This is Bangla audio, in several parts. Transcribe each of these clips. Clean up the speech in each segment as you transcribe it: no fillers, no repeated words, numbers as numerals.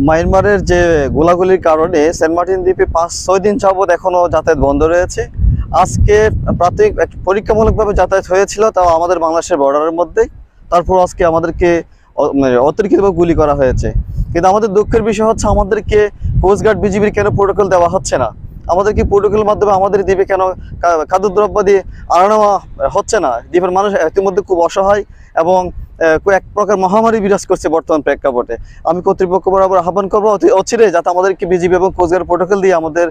মায়ানমারের যে গোলাগুলির কারণে সেন্ট মার্টিন দ্বীপে ৫-৬ দিন যাবৎ এখনো যাতায়াত বন্ধ রয়েছে। আজকে প্রাথমিক পরীক্ষামূলকভাবে যাতায়াত হয়েছিল, তাও আমাদের বাংলাদেশের বর্ডারের মধ্যেই। তারপর আজকে আমাদেরকে অতর্কিতভাবে গুলি করা হয়েছে। কিন্তু আমাদের দুঃখের বিষয় হচ্ছে আমাদেরকে কোস্টগার্ড বিজিবির কেন প্রোটোকল দেওয়া হচ্ছে না, আমাদেরকে প্রোটোকলের মাধ্যমে আমাদের দ্বীপে কেন খাদ্যদ্রব্য দিয়ে আনা নেওয়া হচ্ছে না। দ্বীপের মানুষ ইতিমধ্যে খুব অসহায় এবং এক প্রকার মহামারী বিরাজ করছে বর্তমান প্রেক্ষাপটে। আমি কর্তৃপক্ষ বরাবর আহ্বান করবো অচিরে যাতে আমাদেরকে বিজিবি এবং কোস্টগার্ড প্রোটোকল দিয়ে আমাদের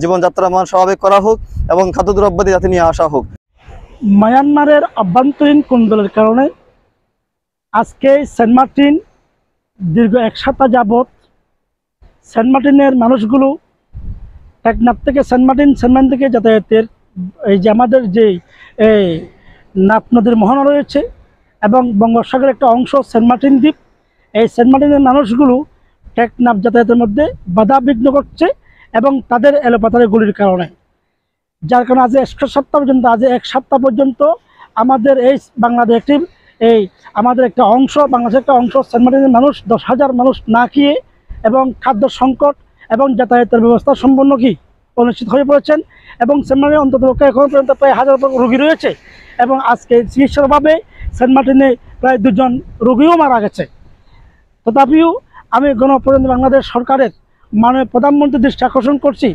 জীবনযাত্রা মান স্বাভাবিক করা হোক এবং খাদ্যদ্রব্য দিয়ে যাতে নিয়ে আসা হোক। মায়ানমারের আভ্যন্তরীণ কোন্দলের কারণে আজকে সেন্ট মার্টিন দীর্ঘ ১ সপ্তাহ যাবৎ সেন্ট মার্টিনের মানুষগুলো টেকনাফ থেকে সেন্ট মার্টিন থেকে যাতায়াতের এই যে আমাদের যে নাফ নদীর মোহনা রয়েছে এবং বঙ্গোপসাগরের একটা অংশ সেন্ট মার্টিন দ্বীপ, এই সেন্ট মার্টিনের মানুষগুলো টেকনাফ যাতায়াতের মধ্যে বাধা বিঘ্ন করছে এবং তাদের এলোপাতারি গুলির কারণে, যার কারণে আজ এক সপ্তাহ পর্যন্ত আমাদের এই বাংলাদেশের আমাদের একটা অংশ, বাংলাদেশের একটা অংশ সেন্ট মার্টিনের মানুষ ১০,০০০ মানুষ না খেয়ে এবং খাদ্য সংকট এবং যাতায়াতের ব্যবস্থা সম্পূর্ণ অনিশ্চিত হয়ে পড়েছেন। এবং সেন্ট মার্টিনে অন্তত এখন পর্যন্ত প্রায় ১,০০০ রোগী রয়েছে এবং আজকে চিকিৎসার অভাবে সেন্ট মার্টিনে প্রায় ২ জন রোগীও মারা গেছে। তথাপিও আমি গণপ্রজাতন্ত্রী বাংলাদেশ সরকারের মাননীয় প্রধানমন্ত্রীর দৃষ্টি আকর্ষণ করছি,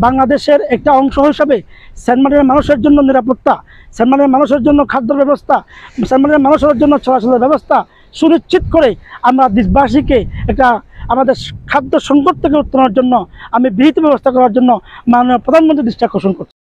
বাংলাদেশের একটা অংশ হিসাবে সেন্ট মার্টিনের মানুষের জন্য নিরাপত্তা, সেন্ট মার্টিনের মানুষের জন্য খাদ্য ব্যবস্থা, সেন্ট মার্টিনের মানুষের জন্য চলাচলের ব্যবস্থা সুনিশ্চিত করে আমরা দেশবাসীকে একটা আমাদের খাদ্য সংকট থেকে উত্তরণের জন্য আমি বিহিত ব্যবস্থা করার জন্য মাননীয় প্রধানমন্ত্রীর দৃষ্টি আকর্ষণ করছি।